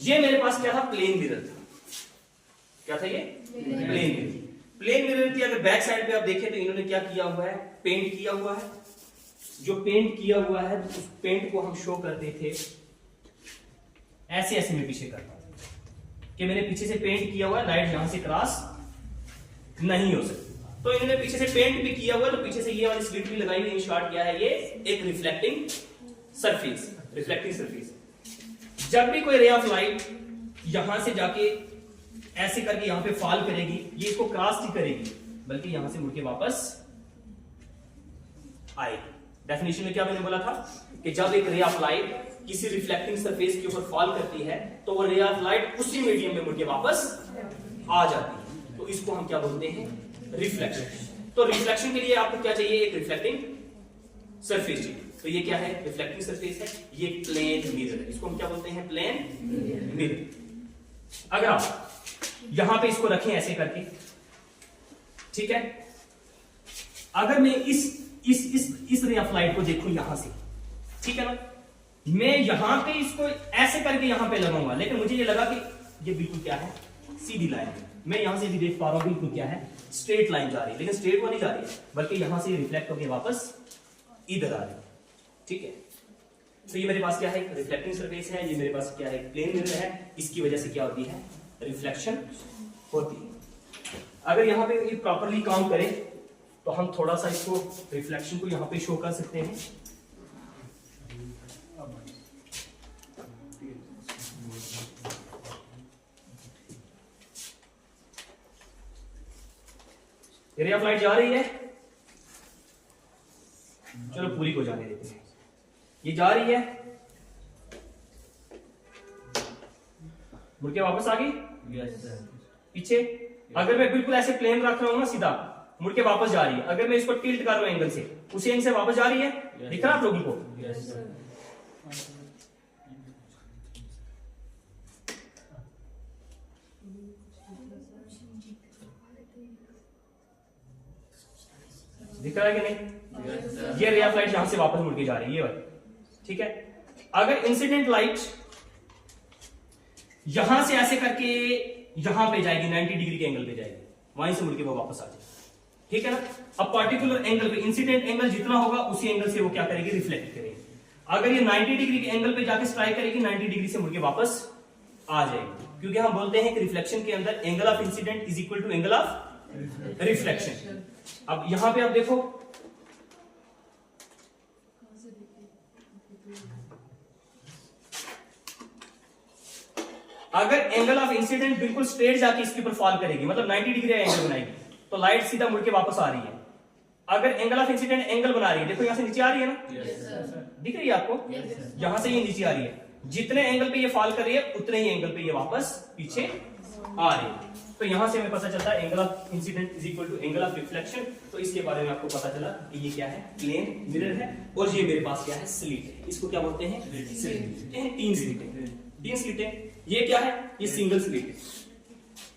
ये मेरे पास क्या था, प्लेन मिरर था। क्या था ये? Plane mirror. प्लेन मिरर की अगर बैक साइड पे आप देखें तो इन्होंने क्या किया हुआ है, पेंट किया हुआ है। जो पेंट किया हुआ है उस पेंट को हम शो करते थे ऐसे ऐसे मैं पीछे करता हूं कि मैंने पीछे से पेंट किया हुआ है, लाइट यहां से क्रॉस नहीं हो सकती। तो इन्होंने पीछे से पेंट भी किया हुआ है, तो पीछे से ये वाली स्लिट भी लगाई हुई। इन शॉर्ट क्या है, ये एक रिफ्लेक्टिंग सरफेस। Reflecting surface. जब भी कोई रे ऑफ लाइट यहां से जाके ऐसे करके यहां पे फॉल करेगी, ये इसको क्रॉस नहीं करेगी बल्कि यहां से मुड़ के वापस आएगी। डेफिनेशन में क्या मैंने बोला था कि जब एक रे ऑफ लाइट किसी रिफ्लेक्टिंग सरफेस के ऊपर फॉल करती है तो वो रे ऑफ लाइट उसी मीडियम में मुड़ के वापस आ जाती है। तो इसको हम क्या बोलते हैं, रिफ्लेक्शन। तो रिफ्लेक्शन के लिए आपको क्या चाहिए, एक रिफ्लेक्टिंग सरफेस चाहिए। तो ये क्या है, रिफ्लेक्टिंग सरफेस है, ये प्लेन मिरर है। इसको हम क्या बोलते हैं, प्लेन मिरर। अगर आप यहां पे इसको रखें ऐसे करके, ठीक है, अगर मैं इस रे ऑफ लाइट को देखूं यहां से, ठीक है ना, मैं यहां पे इसको ऐसे करके यहां पे लगाऊंगा, लेकिन मुझे ये लगा कि ये बिल्कुल क्या है, सीधी लाइन है। मैं यहां से भी देख पा रहा हूं बिल्कुल क्या है, स्ट्रेट लाइन जा रही है, लेकिन स्ट्रेट वो नहीं जा रही है बल्कि यहां से रिफ्लेक्ट होकर वापस इधर आ रही है। ठीक है, तो ये मेरे पास क्या है, रिफ्लेक्टिंग सरफेस है, ये मेरे पास क्या है, प्लेन मिरर है। इसकी वजह से क्या होती है, रिफ्लेक्शन होती है। अगर यहां पे ये प्रॉपरली काम करे तो हम थोड़ा सा इसको रिफ्लेक्शन को यहां पे शो कर सकते हैं। रे ऑफ लाइट जा रही है, चलो पूरी को जाने देते हैं। ये जा रही है, मुड़ के वापस आ गई। Yes sir. पीछे अगर मैं बिल्कुल ऐसे प्लेन रख रहा हूं ना सीधा, मुड़ के वापस जा रही है। अगर मैं इसको टिल्ट कर रहा हूं एंगल से, उसी एंगल से वापस जा रही है। दिख रहा आप लोगों को? Yes sir. दिख रहा है कि नहीं? ये रे ऑफ लाइट यहां से वापस मुड़ के जा रही है, ये वाली। ठीक है, अगर इंसिडेंट लाइट यहां से ऐसे करके यहां पे जाएगी, 90 डिग्री के एंगल पे जाएगी, वहीं से मुड़ के वो वापस आ जाएगी। ठीक है ना? अब पर्टिकुलर एंगल पे इंसिडेंट एंगल जितना होगा उसी एंगल से वो क्या करेगी, रिफ्लेक्ट करेगी। अगर ये 90 डिग्री के एंगल पे जाके स्ट्राइक करेगी, 90 डिग्री से मुड़ के वापस आ जाएगी। क्योंकि हम बोलते हैं कि रिफ्लेक्शन के अंदर angle of incidence is equal to angle of reflection. अब यहां पे आप देखो, अगर एंगल ऑफ इंसिडेंट बिल्कुल स्ट्रेट जाके इसके ऊपर फॉल करेगी, मतलब 90 डिग्री एंगल बनाएगी, तो लाइट सीधा मुड़ के वापस आ रही है। अगर एंगल ऑफ इंसिडेंट एंगल बना रही है, देखो यहां से नीचे आ रही है ना, दिख रही है आपको? यहां से ये नीचे आ रही है। जितने एंगल पे ये फॉल कर रही है उतने ही एंगल पे ये वापस पीछे आ रही है। तो यहां से हमें पता चलता है angle of incidence is equal to angle of reflection. तो इसके बारे में आपको पता चला कि ये क्या है, प्लेन मिरर है। और ये मेरे पास क्या है, स्लिट है। इसको क्या बोलते हैं, स्लिट। तीन स्लिटें, तीन स्लिटें। ये क्या है, ये सिंगल स्लिट है।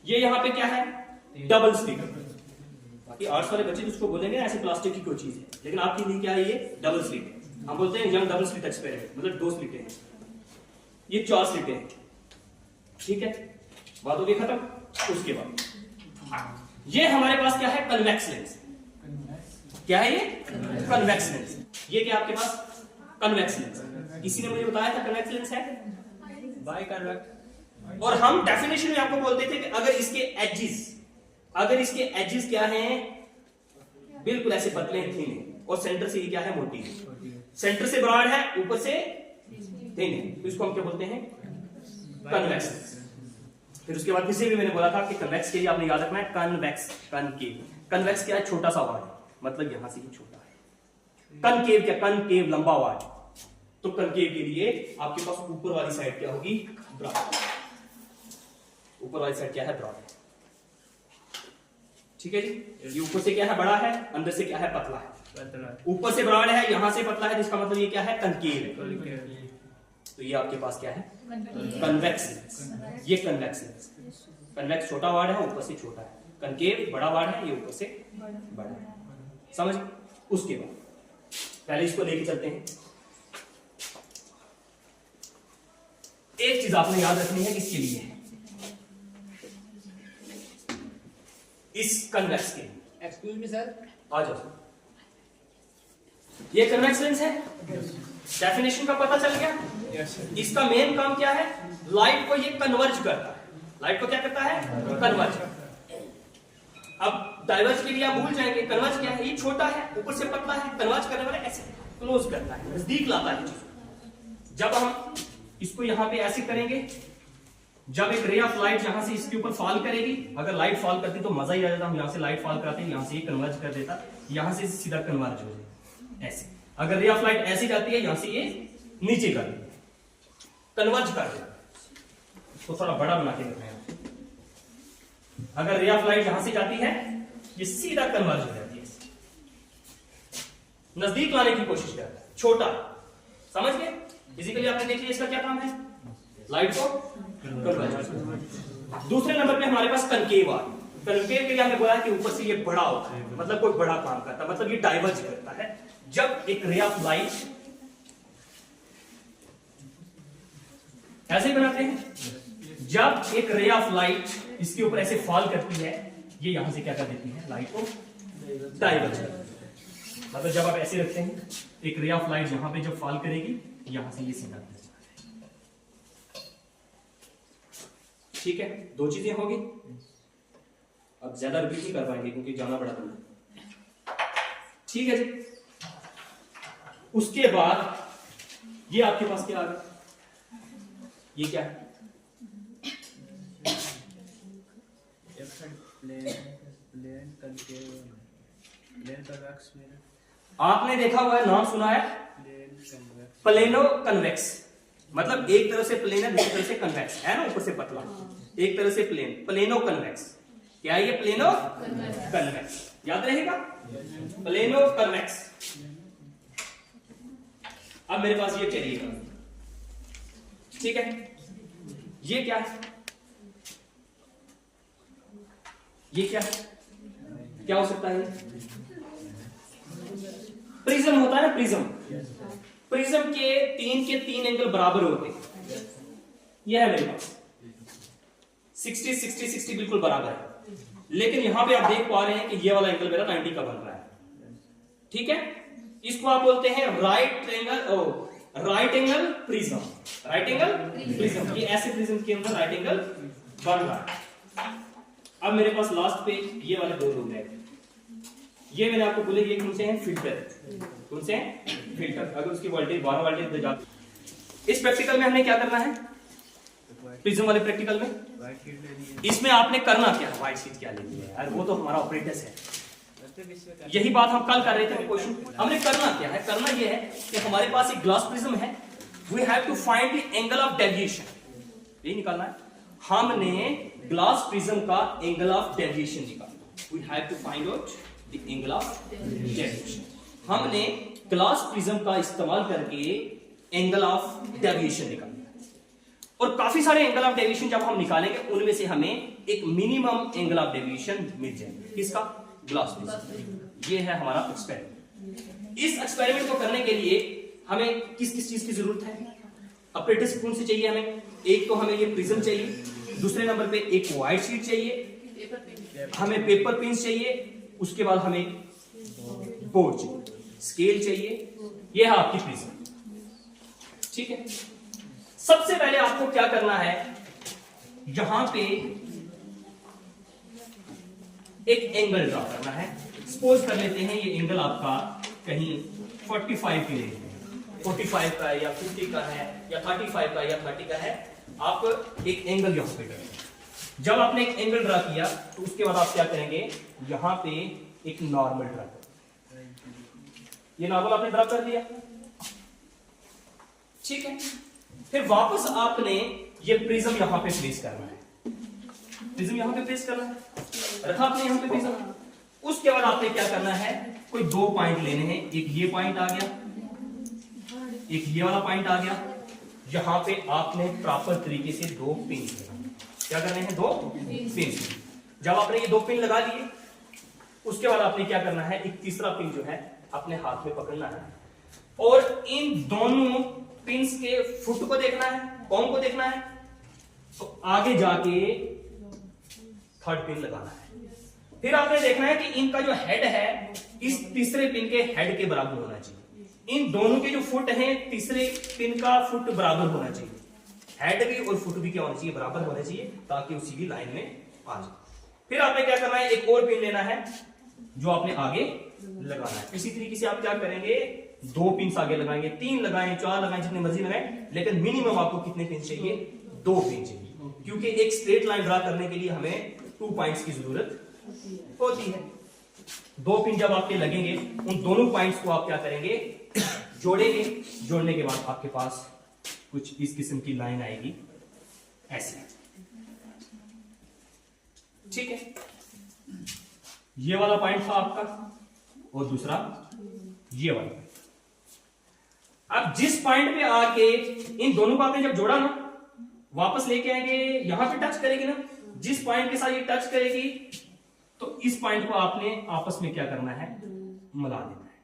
ये यहां पे क्या है, डबल स्लिट। बाकी आर्ट्स वाले बच्चे उसको बोलेंगे ऐसे प्लास्टिक की कोई चीज है, लेकिन आपके लिए क्या है, ये डबल स्लिट है। हम बोलते हैं यंग डबल स्लिट एक्सपेरिमेंट, मतलब 2 स्लिटें हैं, ये 4 स्लिटें हैं। ठीक है, बात हो गई खत्म। उसके बाद ये हमारे पास क्या है, कन्वेक्स लेंस। क्या है ये, कन्वेक्स लेंस। ये क्या आपके पास, कन्वेक्स लेंस। किसी ने मुझे बताया था कन्वेक्स लेंस है, बाय कन्वेक्स। और हम डेफिनेशन में आपको बोलते थे कि अगर इसके एजेस क्या हैं, बिल्कुल ऐसे पतले थिन है, और सेंटर से ये क्या है, मोटी है। सेंटर से ब्रॉड है, ऊपर से थिन है, तो इसको हम क्या बोलते हैं, कन्वेक्स। फिर उसके बाद किसी भी मैंने बोला था कि कन्वेक्स के लिए आपने याद रखना है कन्वेक्स, कनकेव। कन्वेक्स क्या है, छोटा सा वार्ड, मतलब यहां से ही छोटा है। कनकेव क्या, कनकेव लंबा वार्ड। तो कनकेव के लिए आपके पास ऊपर वाली साइड क्या होगी, ब्रॉड। ऊपर वाली साइड क्या है, ब्रॉड। ठीक है जी, ये ऊपर से क्या है, बड़ा है, अंदर से क्या है, पतला है। ऊपर से ब्रॉड है, यहां से पतला है, जिसका मतलब ये क्या है, कनकेव है। तो ये आपके पास क्या है, कन्वेक्स लेंस। ये कन्वेक्स लेंस, कन्वेक्स छोटा वार्ड है, ऊपर से छोटा है। कनकेव बड़ा वार्ड है, ये ऊपर से बड़ा है। समझ? उसके बाद पहले इसको लेके चलते हैं। एक चीज आपने याद रखनी है किसके लिए, इस कन्वेक्स के लिए। एक्सक्यूज मी सर, आ जाओ, ये कन्वेक्स लेंस है, डेफिनेशन का पता चल गया। Yes sir. इसका मेन काम क्या है, लाइट को ये कन्वर्ज करता है, लाइट को क्या करता है, कन्वर्ज। अब डाइवर्ज के लिए आप भूल जाएंगे, कन्वर्ज क्या है, ये छोटा है ऊपर से पतला है, कन्वर्ज करने वाला ऐसे क्लोज करता है, नजदीक लाता है चीज। जब हम इसको यहां पे ऐसे करेंगे, जब एक रे ऑफ लाइट यहां से इसके ऊपर फॉल करेगी, अगर लाइट फॉल करती तो मजा ही आ जाता, हम यहां से लाइट फॉल कराते हैं, यहां से ये कन्वर्ज कर देता, यहां से सीधा कन्वर्ज हो जाए ऐसे। अगर रे ऑफ लाइट ऐसी जाती है, यहां से ये नीचे कर दे, कन्वर्ज कर दे, तो थोड़ा बड़ा बना के रखना है। अगर रे ऑफ लाइट यहां से जाती है, ये सीधा कन्वर्ज हो जाती है, नजदीक लाने की कोशिश करता है, छोटा, समझ गए। फिजिकली आपने देख लिया इसका क्या काम है, लाइट को कन्वर्ज। दूसरे नंबर पे हमारे पास कनकेव आ, कनकेव के लिए हमने बोला कि ऊपर से ये बड़ा होता है, मतलब कोई बड़ा काम करता है, मतलब ये डाइवर्ज करता है। जब एक रे ऑफ लाइट ऐसे ही बनाते हैं, जब एक रे ऑफ लाइट इसके ऊपर ऐसे फॉल करती है, ये यहां से क्या कर देती है, लाइट को डाइवर्ज कर देती है। मतलब जब आप ऐसे रखते हैं, एक रे ऑफ लाइट यहां पे जब फॉल करेगी, यहां से ये सीधा, ठीक है। दो चीजें होगी, अब ज्यादा रिपीट नहीं कर पाएंगे क्योंकि जाना बड़ा दूर है, ठीक है जी। उसके बाद ये आपके पास क्या आ गया, ये क्या है, आपने देखा हुआ है, नाम सुना है, प्लेनो कन्वेक्स, मतलब एक तरह से प्लेन है, दूसरी तरह से कन्वेक्स है ना, ऊपर से पतला, एक तरह से प्लेन, प्लेनो कन्वेक्स। क्या है ये, प्लेनो कन्वेक्स, याद रहेगा, प्लेनो कन्वेक्स। अब मेरे पास ये चलिएगा, ठीक है। ये क्या है, ये क्या है, क्या हो सकता है, प्रिज्म होता है ना, प्रिज्म, प्रिज्म के तीन एंगल बराबर होते हैं, यह है मेरे पास 60 60 60 बिल्कुल बराबर है, लेकिन यहां पे आप देख पा रहे हैं कि ये वाला एंगल मेरा 90 का बन रहा है, ठीक है। इसको आप बोलते हैं right angle prism, right angle prism. ये ऐसे प्रिज्म के अंदर राइट एंगल बन रहा है। अब मेरे पास लास्ट पे ये वाले दो लोग हैं, ये मैंने आपको बोले ये कौन से हैं, फिल्टर, कौन से हैं, फिल्टर। अगर उसकी वोल्टेज 12 वोल्टेज दे जाती, इस प्रैक्टिकल में हमने क्या करना है, प्रिज्म वाले प्रैक्टिकल में इसमें आपने करना क्या है, व्हाइट शीट क्या लेनी है यार, वो तो हमारा ऑपरेटर्स है, यही बात हम कल कर रहे थे क्वेश्चन। हमने करना क्या है, करना ये है कि हमारे पास एक ग्लास प्रिज्म है, we have to find the angle of deviation, यही निकालना है। हमने ग्लास प्रिज्म का एंगल ऑफ डेविएशन निकालना, we have to find out the angle of deviation. हमने ग्लास प्रिज्म का इस्तेमाल करके एंगल ऑफ डेविएशन निकालना, और काफी सारे एंगल ऑफ डेविएशन जब हम निकालेंगे, उनमें से हमें एक मिनिमम एंगल ऑफ डेविएशन मिल जाएगा, किसका, ग्लास प्रिज्म। ये है हमारा एक्सपेरिमेंट। इस एक्सपेरिमेंट को करने के लिए हमें किस किस चीज की जरूरत है, ऑपरेटर्स कौन से चाहिए हमें, एक तो हमें ये प्रिज्म चाहिए, दूसरे नंबर पे एक व्हाइट शीट चाहिए, हमें पेपर पिंस चाहिए, उसके बाद हमें बोर्ड चाहिए, स्केल चाहिए, ये है आपकी प्रिज्म, ठीक है। सबसे पहले आपको क्या करना है, यहां पे एक एंगल ड्रा करना है। सपोज कर लेते हैं ये एंगल आपका कहीं 45 के लिए, 45 का है या 50 का है या 35 का या 30 का है, आप एक एंगल यहां पे करेंगे। जब आपने एक एंगल ड्रा किया तो उसके बाद आप क्या करेंगे, यहां पे एक नॉर्मल ड्रा करेंगे, ये नॉर्मल आपने ड्रा कर दिया, ठीक है। फिर वापस आपने ये प्रिज्म यहां पे प्लेस करना है, प्रिज्म यहां पे प्लेस करना है, रखा आपने यहां पे प्रिज्म। उसके बाद आपने क्या करना है, कोई दो पॉइंट लेने हैं, एक ये पॉइंट आ गया, एक ये वाला पॉइंट आ गया, यहां पे आपने प्रॉपर तरीके से दो पिन लगाने, क्या करने हैं, दो पिन। जब आपने ये दो पिन लगा लिए, उसके बाद आपने क्या करना है, एक तीसरा पिन जो है अपने हाथ में पकड़ना है, और इन दोनों पिंस के फुट को देखना है, कौन को देखना है, तो आगे जाके थर्ड पिन लगाना है। फिर आपने देखना है कि इनका जो हेड है इस तीसरे पिन के हेड के बराबर होना चाहिए। इन दोनों के जो फुट हैं तीसरे पिन का फुट बराबर होना चाहिए। हेड भी और फुट भी क्या होना चाहिए, बराबर होना चाहिए, ताकि वो सीधी लाइन में आ जाए। फिर आपने क्या करना है, एक और पिन लेना है जो आपने आगे लगाना है। इसी तरीके से आप क्या करेंगे, 2 पिन आगे लगाएंगे, 3 लगाएं, 4 लगाएं, जितने मर्जी लगाएं, लेकिन मिनिमम आपको कितने पिन चाहिए, 2 पिन चाहिए, क्योंकि एक स्ट्रेट लाइन ड्रा करने के लिए हमें 2 पॉइंट्स की जरूरत होती है। 2 पिन जब आपके लगेंगे, उन दोनों पॉइंट्स को आप क्या करेंगे, जोड़ेंगे। जोड़ने के बाद आपके पास कुछ इस किस्म की लाइन आएगी ऐसे, ठीक है। ये वाला पॉइंट था आपका और दूसरा ये वाला। अब जिस पॉइंट पे आके इन दोनों को आपने जब जोड़ा ना, वापस लेके आएंगे, यहां पे टच करेगी ना, जिस पॉइंट के साथ ये टच करेगी, तो इस पॉइंट को आपने आपस में क्या करना है, मिला देना है।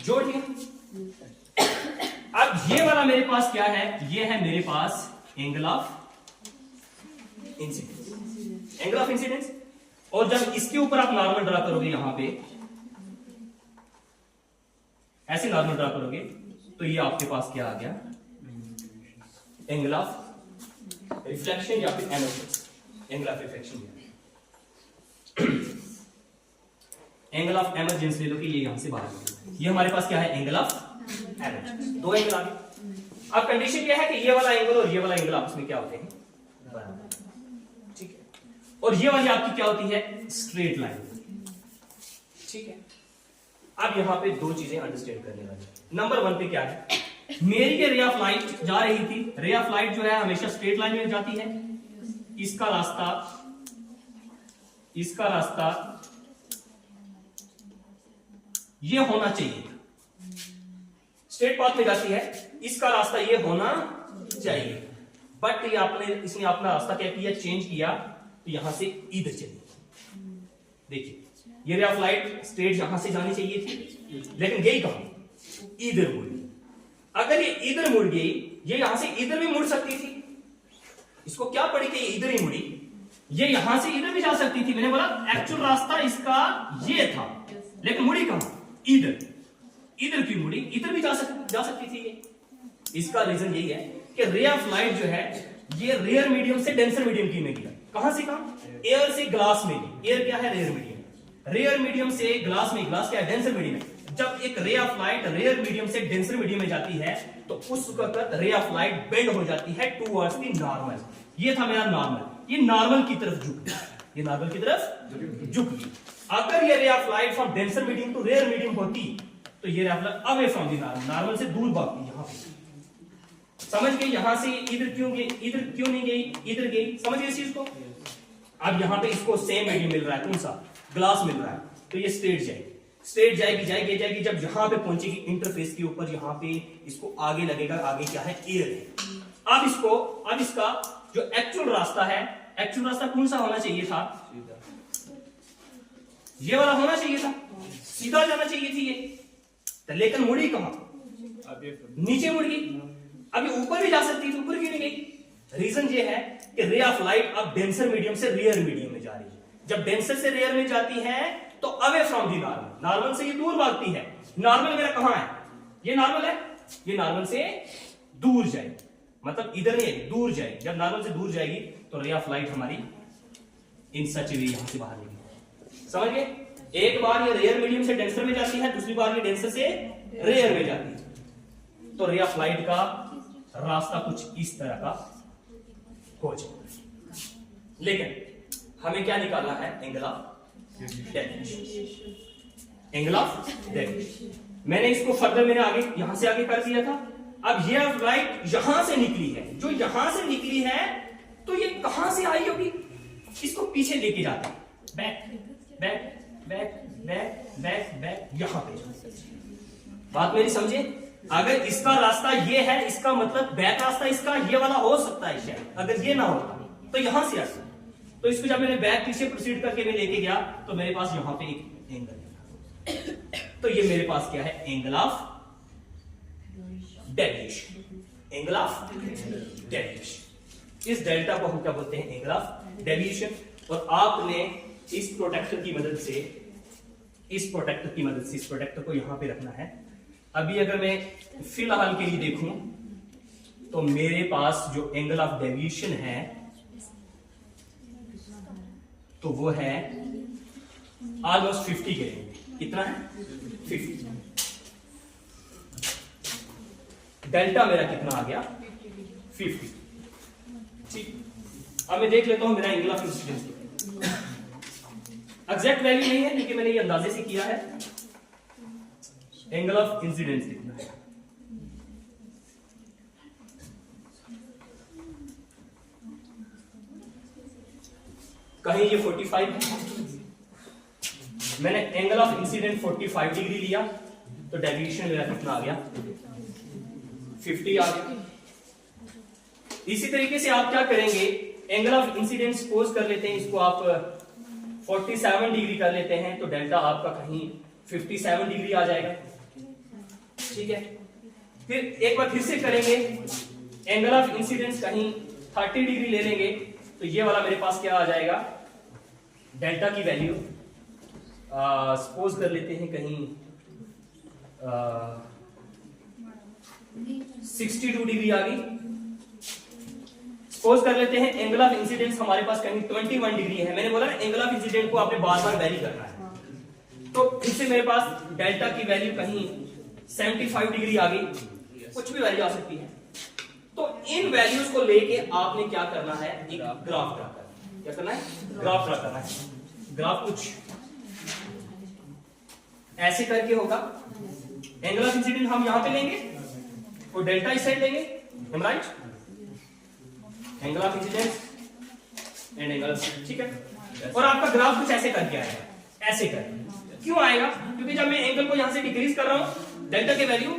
जोड़ लिया। अब ये वाला मेरे पास क्या है, ये है मेरे पास angle of incidence. Angle of incidence. और जब इसके ऊपर आप नॉर्मल ड्रा करोगे, यहां पे ऐसे नॉर्मल ड्रा करोगे, तो ये आपके पास क्या आ गया, एंगल ऑफ रिफ्लेक्शन या फिर angle of reflection. Angle of emergence ले लो कि ये यहां से बाहर, ये हमारे पास क्या है, एंगल ऑफ एमरजेंस। 2 एंगल आ गए। अब कंडीशन क्या है कि ये वाला एंगल और ये वाला एंगल आपस में क्या होते हैं, बराबर, ठीक है। और ये वाली आपकी क्या होती है, स्ट्रेट लाइन, ठीक है। अब यहां पे 2 चीजें अंडरस्टैंड करने वाली। नंबर 1 पे क्या है, मेरी ये रे ऑफ लाइट जा रही थी। रे ऑफ लाइट जो है हमेशा स्ट्रेट लाइन में जाती है। इसका रास्ता ये होना चाहिए, स्ट्रेट पाथ में जाती है, इसका रास्ता ये होना चाहिए, बट ये इसने अपना रास्ता क्या किया, चेंज किया, तो यहां से इधर चली। देखिए, ये रे ऑफ लाइट स्ट्रेट यहां से जानी चाहिए थी, लेकिन गई कहां, इधर मुड़ गई। अगर ये इधर मुड़ गई, ये यहां से इधर भी मुड़ सकती थी। इसको क्या पड़ी कि ये इधर ही मुड़ी, ये यहां से इधर भी जा सकती थी। मैंने बोला एक्चुअल रास्ता इसका ये था, लेकिन मुड़ी कहां, इधर। इधर क्यों मुड़ी, इधर भी जा सकती थी ये। इसका रीजन यही है कि रे ऑफ लाइट जो है ये रेयर मीडियम से डेंसर मीडियम की में गया। कहां से कहां, एयर से ग्लास में गई। एयर क्या है, रेयर मीडियम। रेयर मीडियम से ग्लास में, ग्लास क्या है, डेंसर मीडियम है। जब एक ray of light rare medium से डेंसर मीडियम में जाती है, तो उस वक्त रे ऑफ लाइट बेंड हो जाती है टुवर्ड्स द नॉर्मल। ये था मेरा नॉर्मल, ये नॉर्मल की तरफ झुक गया, ये नॉर्मल की तरफ झुक गई। अगर ये ray of light from denser medium to rare medium होती, तो ये ray of light away from the normal, normal से दूर भागती। यहां पे समझ गए, यहां से इधर क्यों गई, इधर क्यों नहीं गई, इधर गई। समझ गए इस चीज को। अब यहां पे इसको सेम मीडियम मिल रहा है, कौन सा, ग्लास मिल रहा है, तो ये स्ट्रेट जाएगी, स्ट्रेट जाएगी। जब यहां पे पहुंचेगी इंटरफेस के ऊपर, यहां पे इसको आगे लगेगा, आगे क्या है, एयर है। अब इसका जो एक्चुअल रास्ता है, एक्चुअल रास्ता कौन सा होना चाहिए था, ये वाला होना चाहिए था, सीधा जाना चाहिए थी ये, तो लेकिन मुड़ी कहां, नीचे मुड़ गई। अभी ऊपर भी जा सकती थी, ऊपर क्यों नहीं गई। रीजन ये है कि रे ऑफ लाइट अब डेंसर मीडियम से रेयर मीडियम में जा रही है। जब डेंसर से रेयर में जाती है, तो away from the normal, normal से ये दूर भागती है। नॉर्मल मेरा कहां है, ये नॉर्मल है, ये नॉर्मल से दूर जाएगी, मतलब इधर नहीं है, दूर जाएगी। जब नॉर्मल से दूर जाएगी, तो रे ऑफ लाइट हमारी इन सच वे यहां से बाहर निकलेगी। समझ गए। एक बार ये रेयर मीडियम से डेंसर में जाती है, दूसरी बार ये डेंसर से रेयर में जाती है, तो रे ऑफ लाइट का रास्ता कुछ इस तरह का हो जाए। लेकिन हमें क्या निकालना है, angle of deviation. Angle of deviation मैंने इसको फर्दर मैंने आगे यहां से आगे कर दिया था। अब ये लाइट यहां से निकली है, जो यहां से निकली है, तो ये कहां से आई होगी, इसको पीछे लेके जाते हैं, back back back back back back, यहां पे। बात मेरी समझे। अगर इसका रास्ता ये है, इसका मतलब बैक रास्ता इसका ये वाला हो सकता है शायद। अगर ये ना होता तो यहां से आता, तो इसको जब मैंने बैक पीछे प्रोसीड करके मैं लेके गया, तो मेरे पास यहां पे एक एंगल, तो ये मेरे पास क्या है, angle of deviation, angle of deviation. इस डेल्टा को हम क्या बोलते हैं? Angle of deviation. और आपने इस प्रोटेक्टर की मदद से इस प्रोटेक्टर को यहां पे रखना है। अभी अगर मैं फिलहाल के लिए देखूं तो मेरे पास जो एंगल ऑफ डेविएशन है तो वो है ऑलमोस्ट 50 के लिए। कितना है? 50। डेल्टा मेरा कितना आ गया? 50। ठीक, अब मैं देख लेता हूं मेरा angle of incidence. Exact value नहीं है लेकिन मैंने ये अंदाजे से किया है। एंगल ऑफ इंसिडेंस कितना है? कहीं ये 45 है, मैंने एंगल ऑफ इंसिडेंट 45 डिग्री लिया तो डेविएशन मेरा कितना आ गया? 50 आ गया। इसी तरीके से आप क्या करेंगे? एंगल ऑफ इंसिडेंट सपोज कर लेते हैं, इसको आप 47 डिग्री कर लेते हैं तो डेल्टा आपका कहीं 57 डिग्री आ जाएगा। ठीक है, फिर एक बार फिर से करेंगे, एंगल ऑफ इंसिडेंस कहीं 30 डिग्री ले लेंगे तो ये वाला मेरे पास क्या आ जाएगा? डेल्टा की वैल्यू सपोज कर लेते हैं कहीं 62 डिग्री आ गई। सपोज कर लेते हैं एंगल ऑफ इंसिडेंस हमारे पास कहीं 21 डिग्री है। मैंने बोला ना एंगल ऑफ इंसिडेंट को आपने बार बार वैरी करना है। तो फिर से मेरे पास डेल्टा की वैल्यू कहीं 75 डिग्री आ गई, कुछ भी वैल्यू आ सकती है। तो इन वैल्यूज को लेके आपने क्या करना है? एक ग्राफ ड्रा करना है। क्या करना है? ग्राफ ड्रा करना है। ग्राफ कुछ ऐसे करके होगा। एंगल ऑफ इंसिडेंट हम यहां पे लेंगे और डेल्टा इस साइड लेंगे, right? Angle of incidence and angle of, ठीक है। और आपका ग्राफ कुछ ऐसे करके आएगा, ऐसे कर। क्यों आएगा? क्योंकि जब मैं एंगल को यहां से डिक्रीज कर रहा हूं, डेल्टा के वैल्यू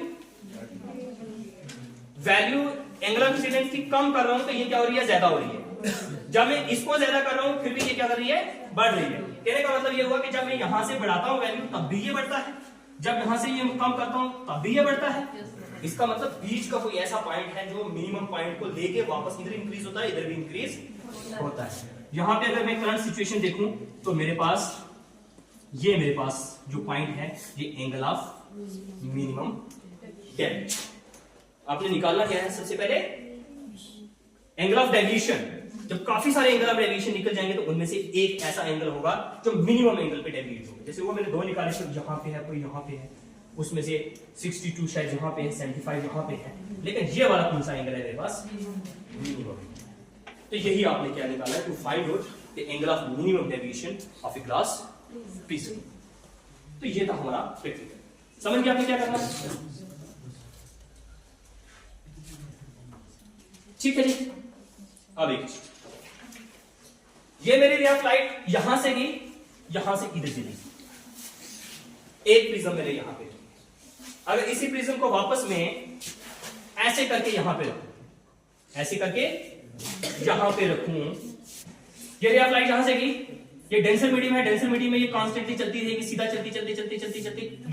एंगल ऑफ इंसिडेंस की कम कर रहा हूं तो ये क्या हो रही है? ज्यादा हो रही है। जब मैं इसको ज्यादा कर रहा हूं फिर भी ये क्या कर रही है? बढ़ रही है। कहने का मतलब ये हुआ कि जब मैं यहां से बढ़ाता हूं वैल्यू तब भी ये बढ़ता है, जब यहां से ये कम करता हूं तब भी ये बढ़ता है। इसका मतलब बीच का कोई ऐसा पॉइंट है जो मिनिमम पॉइंट को लेके वापस इधर इंक्रीज होता है, इधर भी इंक्रीज होता है। यहां पे अगर मैं करंट सिचुएशन देखूं तो मेरे पास जो पॉइंट है ये एंगल ऑफ मिनिमम डेविएशन। आपने निकालना क्या है? सबसे पहले एंगल ऑफ डेविएशन। जब काफी सारे एंगल ऑफ डेविएशन निकल जाएंगे तो उनमें से एक ऐसा एंगल होगा जो मिनिमम एंगल पे डेविएट होगा। जैसे वो मैंने दो निकाले, तो यहां पे है, कोई यहां पे है, उसमें से 62 शायद यहां पे है, 75 यहां पे है, लेकिन ये वाला कौन सा एंगल है मेरे पास? मिनिमम। तो यही आपने क्या निकाला है? To find out the angle of minimum deviation of a glass prism. तो ये था हमारा प्रैक्टिकल। समझ गया आपने क्या करना है? ठीक है जी। अब एक ये मेरी रे ऑफ लाइट यहां से गई, यहां से इधर चली, एक प्रिज्म मेरे यहां पे। अगर इसी प्रिज्म को वापस में ऐसे करके यहां पे रखूं, ऐसे करके यहां पे रखूं, ये रे ऑफ लाइट यहां से गई, ये डेंसर मीडियम है, डेंसर मीडियम में ये कांस्टेंटली चलती रहेगी, सीधा चलती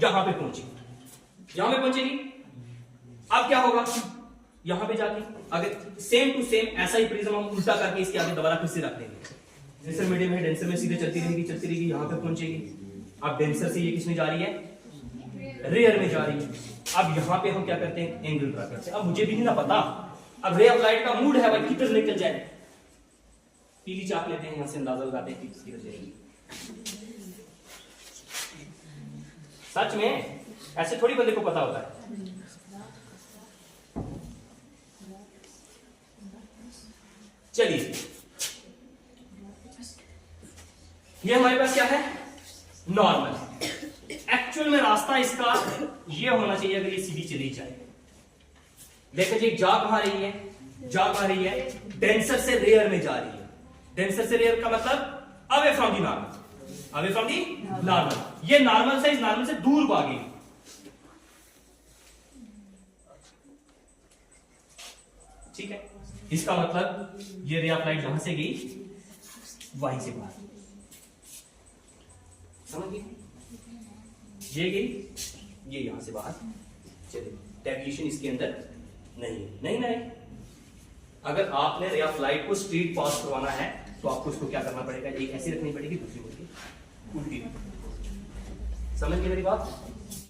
यहां पे पहुंचेगी। अब क्या होगा? यहां पे जाके अगर सेम टू सेम ऐसा ही प्रिज्म हम उल्टा करके इसके आगे दोबारा फिर से रख देंगे, डेंसर मीडियम है, डेंसर में सीधे चलती रहेगी, यहां पे पहुंचेगी। अब डेंसर से ये किसमें जा रही है? रेयर में जा रही है। अब यहां पे हम क्या करते हैं? एंगल ड्रा करते हैं। अब मुझे भी नहीं ना पता, अब रे ऑफ लाइट का मूड है भाई किधर निकल जाए। पीली चाक लेते हैं, यहां से अंदाजा लगाते हैं किधर जाएगी। सच में ऐसे थोड़ी बंदे को पता होता है। चलिए, ये हमारे पास क्या है? नॉर्मल। एक्चुअल में रास्ता इसका ये होना चाहिए अगर ये सीधी चली जाए। देखो जी, जा कहां रही है? डेंसर से रेयर में जा रही है। डेंसर से रेयर का मतलब अवे फ्रॉम दी नॉर्मल। ये नॉर्मल से, इस नॉर्मल से दूर भागी। ठीक है, इसका मतलब ये रे ऑफ लाइट जहां से गई वहीं से बाहर, समझिए, ये गई, ये यहां से बाहर चली। डेविएशन इसके अंदर नहीं ना है। अगर आपने रे ऑफ लाइट को स्ट्रेट पास करवाना है तो आपको इसको क्या करना पड़ेगा, एक ऐसी रखनी पड़ेगी, दूसरी मुड़के उल्टी। समझ गए मेरी बात?